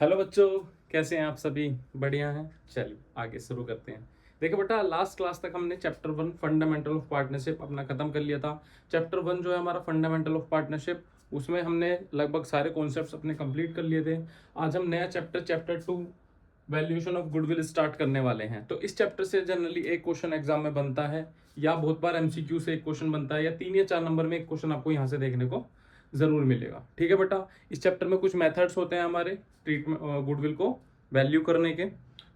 Hello बच्चों, कैसे हैं आप सभी? बढ़िया हैं। चलिए आगे शुरू करते हैं। देखो बेटा, लास्ट क्लास तक हमने चैप्टर 1 फंडामेंटल ऑफ पार्टनरशिप अपना खत्म कर लिया था। चैप्टर 1 जो है हमारा फंडामेंटल ऑफ पार्टनरशिप, उसमें हमने लगभग सारे कॉन्सेप्ट्स अपने कंप्लीट कर लिए थे। आज हम नया chapter 2 valuation of goodwill start करने वाले हैं। तो इस चैप्टर से जनरली एक क्वेश्चन एग्जाम में बनता है, या बहुत बार एमसीक्यू से एक क्वेश्चन बनता है, या 3 या 4 नंबर में एक क्वेश्चन आपको यहाँ से देखने को जरूर मिलेगा। ठीक है बेटा, इस चैप्टर में कुछ मेथड्स होते हैं हमारे ट्रीटमेंट गुडविल को वैल्यू करने के।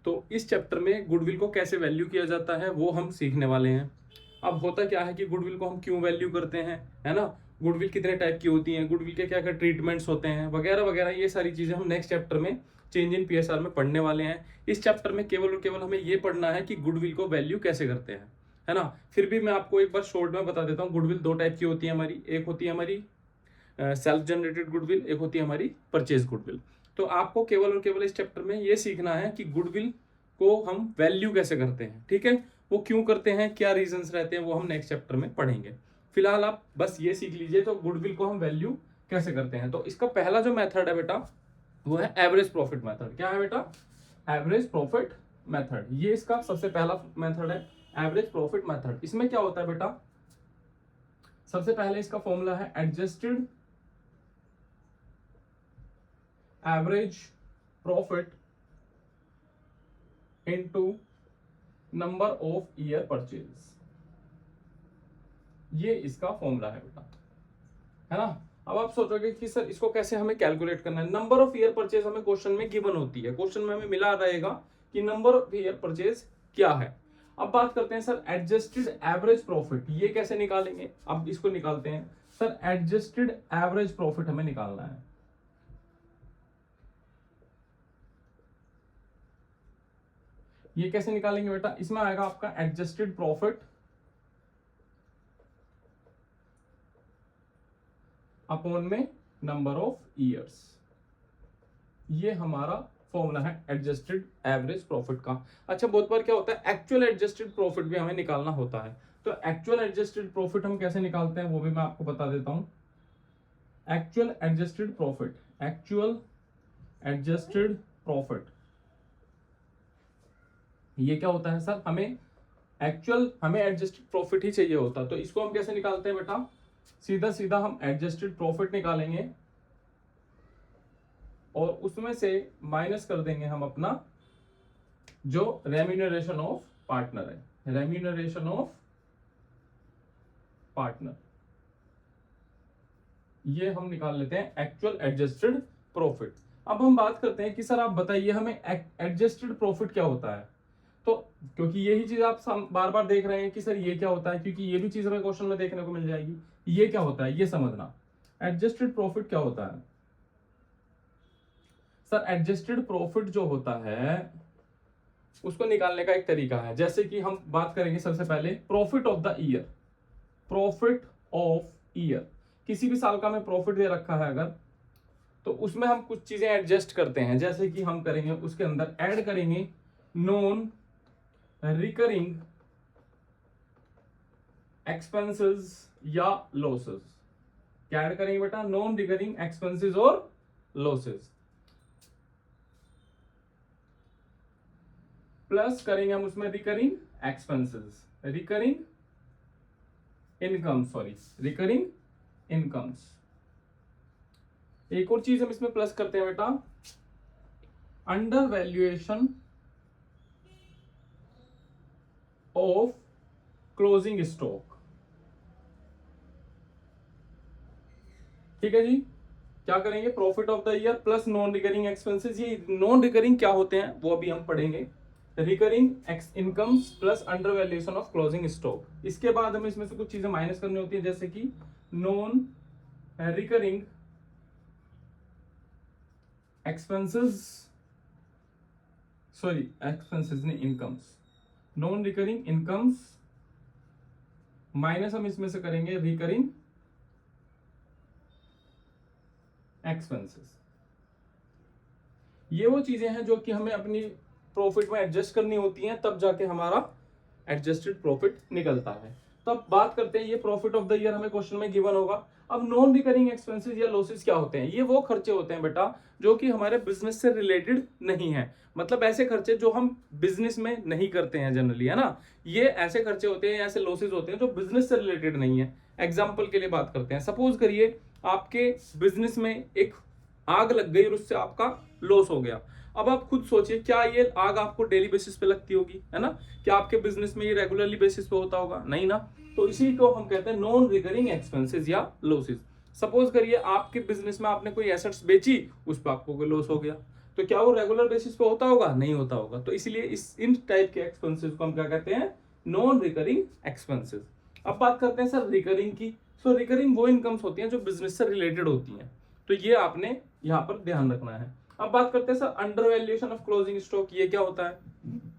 तो इस चैप्टर में गुडविल को कैसे वैल्यू किया जाता है वो हम सीखने वाले हैं। अब होता क्या है कि गुडविल को हम क्यों वैल्यू करते हैं, है ना, गुडविल कितने टाइप की होती हैं, गुडविल के क्या क्या ट्रीटमेंट्स होते हैं, वगैरह वगैरह, ये सारी चीजें हम नेक्स्ट चैप्टर में चेंज इन पीएसआर में पढ़ने वाले हैं। इस चैप्टर में केवल और केवल हमें ये पढ़ना है कि गुडविल को वैल्यू कैसे करते हैं, है ना। फिर भी मैं आपको एक बार शॉर्ट में बता देता हूँ। गुडविल दो टाइप की होती है हमारी, एक होती है हमारी सेल्फ जनरेटेड गुडविल, एक होती है हमारी परचेज गुडविल। तो आपको केवल और केवल इस चैप्टर में ये सीखना है कि गुडविल को हम वैल्यू कैसे करते हैं। ठीक है, वो क्यों करते हैं, क्या रीजंस रहते हैं, वो हम नेक्स्ट चैप्टर में पढ़ेंगे। फिलहाल आप बस ये सीख लीजिए तो गुडविल को हम वैल्यू कैसे करते हैं। तो इसका पहला जो मेथड है बेटा वो है एवरेज प्रॉफिट मेथड। क्या है बेटा? Average profit method. ये इसका सबसे पहला मेथड है, एवरेज प्रॉफिट मेथड। इसमें क्या होता है बेटा, सबसे पहले इसका फॉर्मूला है adjusted average profit into number of year purchase. ये इसका फॉर्मूला है बेटा, है ना। अब आप सोचोगे कि सर इसको कैसे हमें कैलकुलेट करना है। नंबर ऑफ ईयर परचेज हमें क्वेश्चन में गिवन होती है, क्वेश्चन में हमें मिला रहेगा कि नंबर ऑफ ईयर परचेज क्या है। अब बात करते हैं सर एडजस्टेड एवरेज प्रॉफिट, ये कैसे निकालेंगे। अब इसको निकालते हैं सर, एडजस्टेड एवरेज प्रॉफिट हमें निकालना है। ये कैसे निकालेंगे बेटा, इसमें आएगा आपका एडजस्टेड प्रॉफिट अपॉन में नंबर ऑफ ईयर्स। ये हमारा फॉर्मूला है एडजस्टेड एवरेज प्रॉफिट का। अच्छा, बहुत बार क्या होता है एक्चुअल एडजस्टेड प्रॉफिट भी हमें निकालना होता है। तो एक्चुअल एडजस्टेड प्रॉफिट हम कैसे निकालते हैं वो भी मैं आपको बता देता हूं। Actual adjusted profit, actual adjusted profit, ये क्या होता है सर, हमें एडजस्टेड प्रॉफिट ही चाहिए होता। तो इसको हम कैसे निकालते हैं बेटा, सीधा सीधा हम एडजस्टेड प्रॉफिट निकालेंगे और उसमें से माइनस कर देंगे हम अपना जो रेम्यूनरेशन ऑफ पार्टनर है, रेम्यूनरेशन ऑफ पार्टनर, ये हम निकाल लेते हैं एक्चुअल एडजस्टेड प्रॉफिट। अब हम बात करते हैं कि सर आप बताइए हमें एडजस्टेड प्रॉफिट क्या होता है। तो क्योंकि यही चीज आप बार बार देख रहे हैं कि सर ये क्या होता है, क्योंकि ये भी चीज हमें क्वेश्चन में देखने को मिल जाएगी। ये क्या होता है ये समझना, एडजस्टेड प्रॉफिट क्या होता है। सर एडजस्टेड प्रॉफिट जो होता है उसको निकालने का एक तरीका है। जैसे कि हम बात करेंगे सबसे पहले profit of the year, profit of year, किसी भी साल का हमें प्रॉफिट दे रखा है अगर, तो उसमें हम कुछ चीजें एडजस्ट करते हैं। जैसे कि हम करेंगे उसके अंदर ऐड करेंगे नॉन रिकरिंग एक्सपेंसेस या लॉसेस। क्या ऐड करेंगे बेटा, नॉन रिकरिंग एक्सपेंसेस और लॉसेस, प्लस करेंगे हम उसमें recurring expenses, recurring income, sorry recurring incomes. एक और चीज हम इसमें प्लस करते हैं बेटा, under valuation of closing stock. ठीक है जी, क्या करेंगे, profit of the year plus non recurring expenses. ये नॉन रिकरिंग क्या होते हैं वो अभी हम पढ़ेंगे। Recurring incomes plus under valuation of closing stock. इसके बाद हमें इसमें से कुछ चीजें माइनस करनी होती है, जैसे कि non recurring expenses, sorry expenses नहीं, incomes, non recurring incomes minus हम इसमें से करेंगे रिकरिंग एक्सपेंसेस। ये वो चीजें हैं जो कि हमें अपनी प्रॉफिट में एडजस्ट करनी होती हैं, तब जाके हमारा एडजस्टेड प्रॉफिट निकलता है। तो अब बात करते हैं, ये प्रॉफिट ऑफ द ईयर हमें क्वेश्चन में गिवन होगा। अब नॉन रिकरिंग एक्सपेंसेस या लॉसेस क्या होते हैं? ये वो खर्चे होते हैं बेटा जो कि हमारे बिजनेस से रिलेटेड नहीं है, मतलब ऐसे खर्चे जो हम बिजनेस में नहीं करते हैं जनरली, है ना। ये ऐसे खर्चे होते हैं, ऐसे लॉसेस होते हैं जो बिजनेस से रिलेटेड नहीं है। एग्जाम्पल के लिए बात करते हैं, सपोज करिए आपके बिजनेस में एक आग लग गई और उससे आपका लॉस हो गया। अब आप खुद सोचिए, क्या ये आग आपको डेली बेसिस पे लगती होगी, है ना? क्या आपके बिजनेस में ये रेगुलरली बेसिस पे होता होगा? नहीं ना। तो इसी को हम कहते हैं नॉन रिकरिंग एक्सपेंसेस या लॉसेस। सपोज करिए आपके बिजनेस में आपने कोई एसेट्स बेची, उस पर आपको कोई लॉस हो गया, तो क्या वो रेगुलर बेसिस पे होता होगा? नहीं होता होगा। तो इसलिए इन टाइप के एक्सपेंसेस को हम क्या कहते हैं? Non recurring expenses. अब बात करते हैं सर रिकरिंग की। सो रिकरिंग वो इनकम्स होती हैं जो बिजनेस से रिलेटेड होती हैं, तो ये आपने यहाँ पर ध्यान रखना है। अब बात करते हैं sir under valuation of closing stock. ये क्या होता है?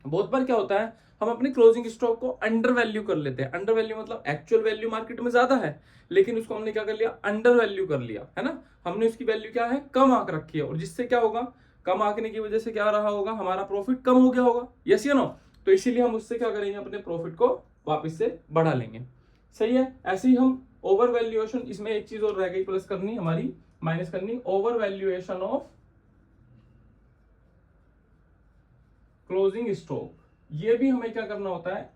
बहुत बार क्या होता है, हम अपने क्लोजिंग स्टॉक को अंडर वैल्यू कर लेते हैं। अंडर वैल्यू मतलब एक्चुअल वैल्यू मार्केट में ज्यादा है, लेकिन उसको हमने क्या कर लिया? अंडर वैल्यू कर लिया, है ना। हमने उसकी वैल्यू क्या है? कम आंक रखी है, और जिससे क्या होगा? कम आंकने की वजह से क्या रहा होगा? हमारा प्रॉफिट कम हो गया होगा, यस या नो। तो इसीलिए हम उससे क्या करेंगे? अपने प्रॉफिट को वापस से बढ़ा लेंगे। सही है। ऐसे ही हम ओवर वैल्यूएशन, इसमें एक चीज और रह गई प्लस करनी हमारी, माइनस करनी, over valuation of closing stock. ये भी हमें क्या करना होता है?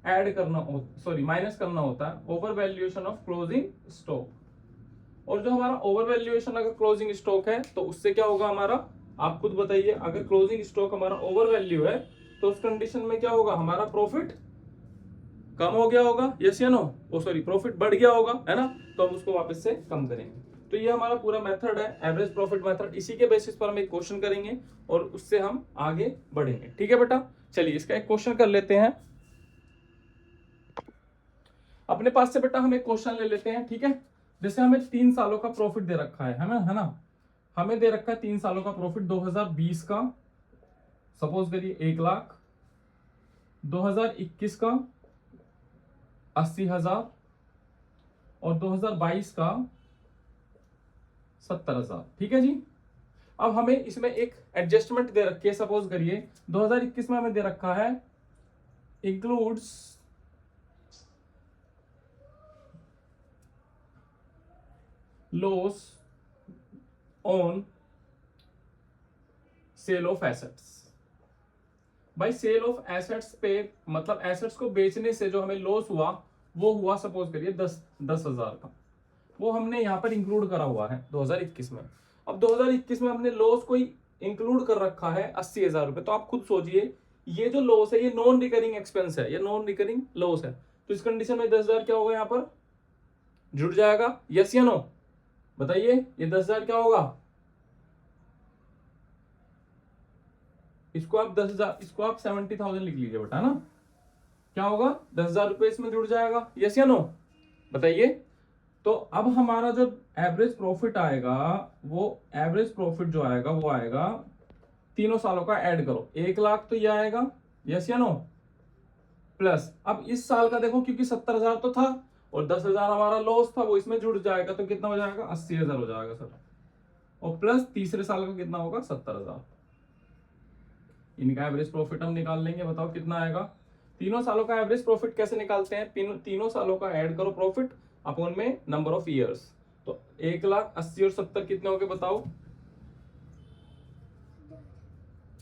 ऐड करना सॉरी माइनस करना होता है over valuation of closing stock. और जो हमारा ओवर वैल्यूएशन अगर क्लोजिंग स्टॉक है तो उससे क्या होगा हमारा? आप खुद बताइए, अगर क्लोजिंग स्टॉक हमारा ओवर वैल्यू है तो उस कंडीशन में क्या होगा? हमारा प्रॉफिट कम हो गया होगा, यस या नो। ओ सॉरी, प्रॉफिट बढ़ गया होगा, है ना। तो हम उसको वापस से कम करेंगे। तो ये हमारा पूरा मेथड है, एवरेज प्रॉफिट मेथड। इसी के बेसिस पर हम एक क्वेश्चन करेंगे और उससे हम आगे बढ़ेंगे। ठीक है बेटा, चलिए इसका एक क्वेश्चन कर लेते हैं अपने पास से। बेटा हम एक क्वेश्चन ले लेते हैं, ठीक है। जैसे हमें 3 सालों का प्रॉफिट दे रखा है ना, है ना। हमें दे रखा है 3 सालों का प्रॉफिट 2020 का, सपोज करिए 1 लाख, 2021 का 80,000 और 2022 का 70,000। ठीक है जी। अब हमें इसमें एक एडजस्टमेंट दे रखी है, सपोज करिए 2021 में हमें दे रखा है includes loss on sale of assets. भाई सेल ऑफ एसेट्स पे मतलब एसेट्स को बेचने से जो हमें लॉस हुआ वो हुआ सपोज करिए 10,000 का। वो हमने यहाँ पर इंक्लूड करा हुआ है 2021 में। अब 2021 में हमने लॉस कोई इंक्लूड कर रखा है 80,000 रुपए। तो आप खुद सोचिए, ये जो लॉस है ये नॉन रिकरिंग एक्सपेंस है, ये नॉन रिकरिंग लॉस है। तो इस कंडीशन में 10,000 क्या होगा? यहाँ पर जुड़ जाएगा, यस या नो? बताइए, ये 10,000 क्या होगा? इसको आप 10,000, इसको आप 70,000 लिख लीजिए बेटा, ना। क्या होगा? 10,000 रुपए इसमें जुड़ जाएगा, यस या नो? बताइए। तो अब हमारा जो एवरेज प्रॉफिट आएगा, वो एवरेज प्रॉफिट जो आएगा वो आएगा, तीनों सालों का ऐड करो, 1 लाख तो ये आएगा, यस या नो? प्लस अब इस साल का देखो, क्योंकि 70,000 तो था और 10,000 हमारा लॉस था, वो इसमें जुड़ जाएगा, तो कितना हो जाएगा? 80,000 हो जाएगा सर। और प्लस तीसरे साल का कितना होगा? 70,000। इनका एवरेज प्रॉफिट हम निकाल लेंगे, बताओ कितना आएगा? तीनों सालों का एवरेज प्रॉफिट कैसे निकालते हैं? तीनों सालों का ऐड करो प्रॉफिट अपॉन में नंबर ऑफ ईयर्स। तो 1,80,000 और 70 कितने हो गए बताओ?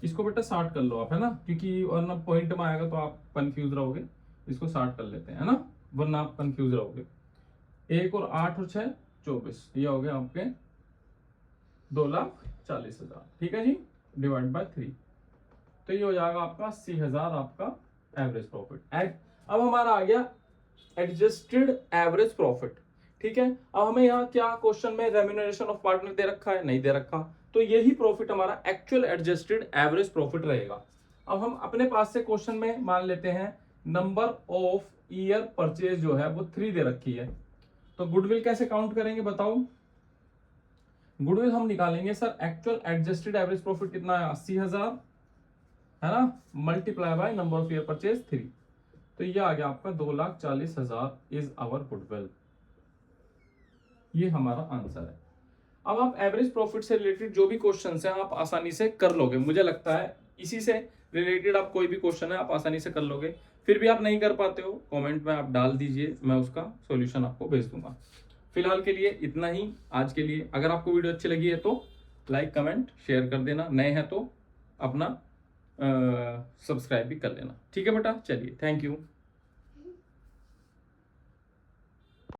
इसको बेटा 60 कर लो आप, है ना, क्योंकि वरना पॉइंट में आएगा तो आप कंफ्यूज रहोगे। इसको 60 कर लेते हैं, है ना, वरना आप कंफ्यूज रहोगे। 1 और 8 और 6 24, ये हो गए आपके 2,40,000। ठीक है जी, डिवाइड बाय 3, तो ये हो जाएगा आपका 80,000 आपका एवरेज प्रॉफिट। अब हमारा आ गया एडजस्टेड एवरेज प्रॉफिट। ठीक है। अब हमें यहाँ क्या क्वेश्चन में रेम्यूनरेशन ऑफ पार्टनर दे रखा है? नहीं दे रखा। तो यही प्रॉफिट हमारा एक्चुअल एडजस्टेड एवरेज प्रॉफिट रहेगा। अब हम अपने पास से क्वेश्चन में मान लेते हैं नंबर ऑफ ईयर परचेज जो है वो 3 दे रखी है। तो गुडविल कैसे काउंट करेंगे बताओ? गुडविल हम निकालेंगे sir, actual adjusted average profit कितना है? 80,000, है ना, multiply by number of year purchase 3। तो ये आ गया आपका 2,40,000 इज आवर गुडविल। ये हमारा आंसर है। अब आप एवरेज प्रॉफिट से रिलेटेड जो भी क्वेश्चन है आप आसानी से कर लोगे, मुझे लगता है इसी से रिलेटेड आप कोई भी क्वेश्चन है आप आसानी से कर लोगे। फिर भी आप नहीं कर पाते हो, कमेंट में आप डाल दीजिए, मैं उसका सॉल्यूशन आपको भेज दूंगा। फिलहाल के लिए इतना ही आज के लिए। अगर आपको वीडियो अच्छी लगी है तो लाइक कमेंट शेयर कर देना, नए हैं तो अपना सब्सक्राइब भी कर लेना। ठीक है बेटा, चलिए, थैंक यू।